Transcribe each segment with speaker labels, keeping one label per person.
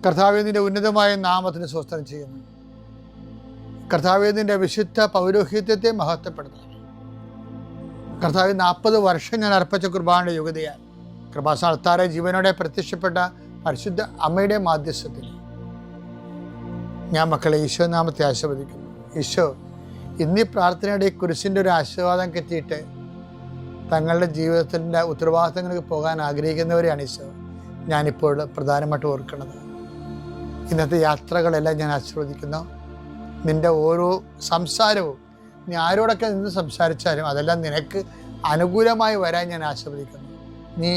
Speaker 1: കർത്താവേ, നിൻ്റെ ഉന്നതമായ നാമത്തിന് സ്വസ്ഥം ചെയ്യുന്നു. കർത്താവേ, നിൻ്റെ വിശുദ്ധ പൗരോഹിത്യത്തെ മഹത്വപ്പെടുത്തണം. കർത്താവേ, 40 വർഷം ഞാൻ അർപ്പിച്ച കുർബാനയുടെ യോഗ്യതയാൽ കൃപാസ്ഥാനത്താറെ ജീവനോടെ പ്രത്യക്ഷപ്പെട്ട പരിശുദ്ധ അമ്മയുടെ മാധ്യസ്ഥത്തിൽ ഞാൻ മക്കളെ ഈശോ നാമത്തെ ആശീർവദിക്കുന്നു. ഈശോ, ഇന്നീ പ്രാർത്ഥനയുടെ ഈ കുരിശിൻ്റെ ഒരു ആശീർവാദം കിട്ടിയിട്ട് തങ്ങളുടെ ജീവിതത്തിൻ്റെ ഉത്തരവാദിത്തങ്ങൾക്ക് പോകാൻ ആഗ്രഹിക്കുന്നവരെയാണ് ഈശോ ഞാനിപ്പോൾ പ്രധാനമായിട്ട് ഓർക്കുന്നത്. ഇന്നത്തെ യാത്രകളെല്ലാം ഞാൻ ആശീർവദിക്കുന്നു. നിൻ്റെ ഓരോ സംസാരവും നീ ആരോടൊക്കെ നിന്ന് സംസാരിച്ചാലും അതെല്ലാം നിനക്ക് അനുകൂലമായി വരാൻ ഞാൻ ആശീർവദിക്കുന്നു. നീ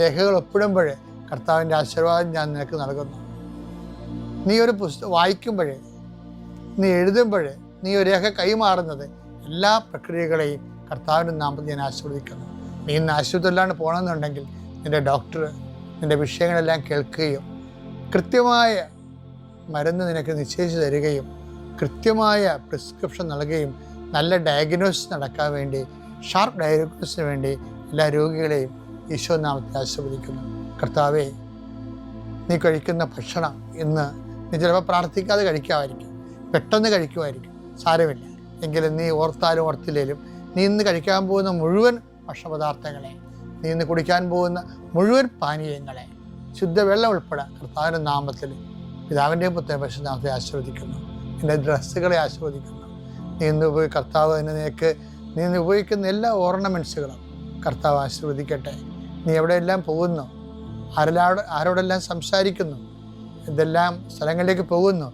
Speaker 1: രേഖകൾ ഒപ്പിടുമ്പോഴേ കർത്താവിൻ്റെ ആശീർവാദം ഞാൻ നിനക്ക് നൽകുന്നു. നീ ഒരു പുസ്തകം വായിക്കുമ്പോഴേ, നീ എഴുതുമ്പോഴേ, നീ ഒരു രേഖ കൈമാറുന്നത് എല്ലാ പ്രക്രിയകളെയും കർത്താവിൻ്റെ നാമത്തിൽ ഞാൻ ആശീർവദിക്കുന്നു. നീ ഇന്ന് ആശുപത്രിയിലാണ് പോകണമെന്നുണ്ടെങ്കിൽ നിൻ്റെ ഡോക്ടർ നിൻ്റെ വിഷയങ്ങളെല്ലാം കേൾക്കുകയും കൃത്യമായ മരുന്ന് നിനക്ക് നിശ്ചയിച്ച് തരികയും കൃത്യമായ പ്രിസ്ക്രിപ്ഷൻ നൽകുകയും നല്ല ഡയഗ്നോസിസ് നടക്കാൻ വേണ്ടി, ഷാർപ്പ് ഡയഗ്നോസിന് വേണ്ടി എല്ലാ രോഗികളെയും ഈശോ നാമത്തിൽ ആശീർവദിക്കുന്നു. കർത്താവേ, നീ കഴിക്കുന്ന ഭക്ഷണം ഇന്ന് നീ ചിലപ്പോൾ പ്രാർത്ഥിക്കാതെ കഴിക്കാമായിരിക്കും, പെട്ടെന്ന് കഴിക്കുമായിരിക്കും, സാരമില്ല. എങ്കിലും നീ ഓർത്താലും ഓർത്തില്ലേലും നീ ഇന്ന് കഴിക്കാൻ പോകുന്ന മുഴുവൻ ഭക്ഷണപദാർത്ഥങ്ങളെ, നീ ഇന്ന് കുടിക്കാൻ പോകുന്ന മുഴുവൻ പാനീയങ്ങളെ, ശുദ്ധവെള്ളം ഉൾപ്പെടെ കർത്താവിൻ്റെ നാമത്തിൽ പിതാവിൻ്റെയും പുത്രൻ്റെയും പരിശുദ്ധനാമത്തെ ആശീർവദിക്കുന്നു. നിൻ്റെ ഡ്രസ്സുകളെ ആശീർവദിക്കുന്നു. നീ ഇന്ന് കർത്താവ് നിനക്ക് നീ ഇന്ന് ഉപയോഗിക്കുന്ന എല്ലാ ഓർണമെൻറ്റ്സുകളും കർത്താവ് ആശീർവദിക്കട്ടെ. നീ എവിടെയെല്ലാം പോകുന്നു, ആരോടെല്ലാം സംസാരിക്കുന്നു, ഇതെല്ലാം സ്ഥലങ്ങളിലേക്ക് പോകുന്നു,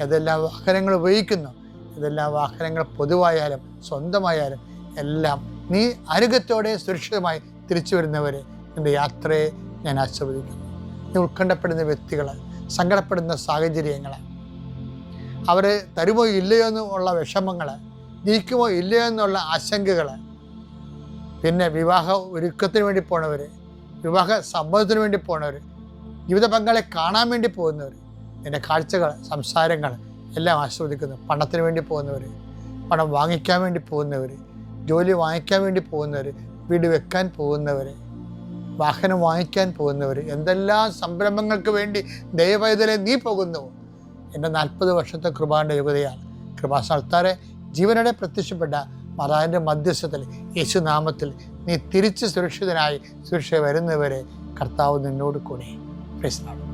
Speaker 1: ഏതെല്ലാം വാഹനങ്ങൾ ഉപയോഗിക്കുന്നു, ഇതെല്ലാം വാഹനങ്ങൾ പൊതുവായാലും സ്വന്തമായാലും എല്ലാം നീ അനുഗത്തോടെ സുരക്ഷിതമായി തിരിച്ചു വരുന്നവരെ നിൻ്റെ യാത്രയെ ഞാൻ ആശീർവദിക്കുന്നു. നീ ഉത്കണ്ഠപ്പെടുന്ന വ്യക്തികൾ, സങ്കടപ്പെടുന്ന സാഹചര്യങ്ങൾ, അവർ തരുമോ ഇല്ലയോ എന്നുള്ള വിഷമങ്ങൾ, ജയിക്കുമോ ഇല്ലയോ എന്നുള്ള ആശങ്കകൾ, പിന്നെ വിവാഹ ഒരുക്കത്തിന് വേണ്ടി പോണവർ, വിവാഹ സമ്മതത്തിന് വേണ്ടി പോണവർ, ജീവിത പങ്കാളെ കാണാൻ വേണ്ടി പോകുന്നവർ, നിൻ്റെ കാഴ്ചകൾ, സംസാരങ്ങൾ എല്ലാം ആസ്വദിക്കുന്നു. പണത്തിന് വേണ്ടി പോകുന്നവർ, പണം വാങ്ങിക്കാൻ വേണ്ടി പോകുന്നവർ, ജോലി വാങ്ങിക്കാൻ വേണ്ടി പോകുന്നവർ, വീട് വെക്കാൻ പോകുന്നവർ, വാഹനം വാങ്ങിക്കാൻ പോകുന്നവർ, എന്തെല്ലാം സംരംഭങ്ങൾക്ക് വേണ്ടി ദൈവപൈതലെ നീ പോകുന്നു. എൻ്റെ 40 വർഷത്തെ കൃപാന്റെ യോഗ്യതയാൽ കൃപാസ്ഥാനത്താറെ ജീവനോടെ പ്രത്യക്ഷപ്പെട്ട മാതാവിൻ്റെ മധ്യസ്ഥത്തിൽ യേശുനാമത്തിൽ നീ തിരിച്ച് സുരക്ഷിതനായി സുരക്ഷ വരുന്നവരെ കർത്താവ് നിന്നോട് കൂടെ. Praise the Lord.